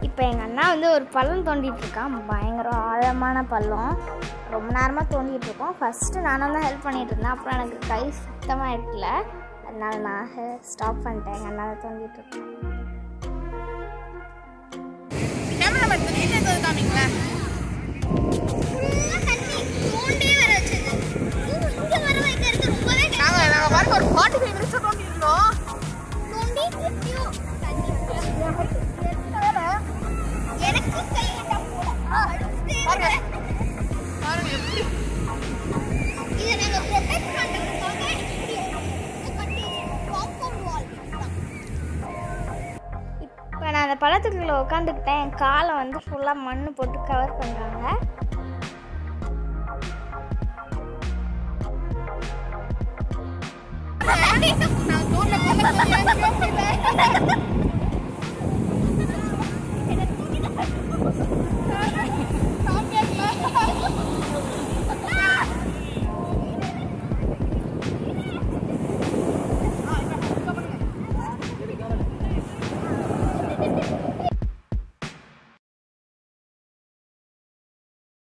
இப்போ எங்கள் அண்ணா வந்து ஒரு பள்ளம் தோண்டிகிட்டு இருக்கான். பயங்கர ஆழமான பள்ளம். ரொம்ப நேரமாக தோண்டிகிட்டு இருக்கோம். ஃபஸ்ட்டு நானும் தான் ஹெல்ப் பண்ணிகிட்டு இருந்தேன். அப்புறம் எனக்கு கை சுத்தமாக எடுக்கல. அதனால நான் ஸ்டாப் பண்ணிட்டேன். எங்கள் அண்ணா தான் தோண்டிகிட்டு இருக்கேன். ஒரு 45 நிமிஷம் தோண்டிருந்தோம். இப்போ நான் அந்த பழத்துக்குள்ளே உட்காந்துக்கிட்டேன். என் காலை வந்து ஃபுல்லாக மண் போட்டு கவர் பண்ணுறாங்க.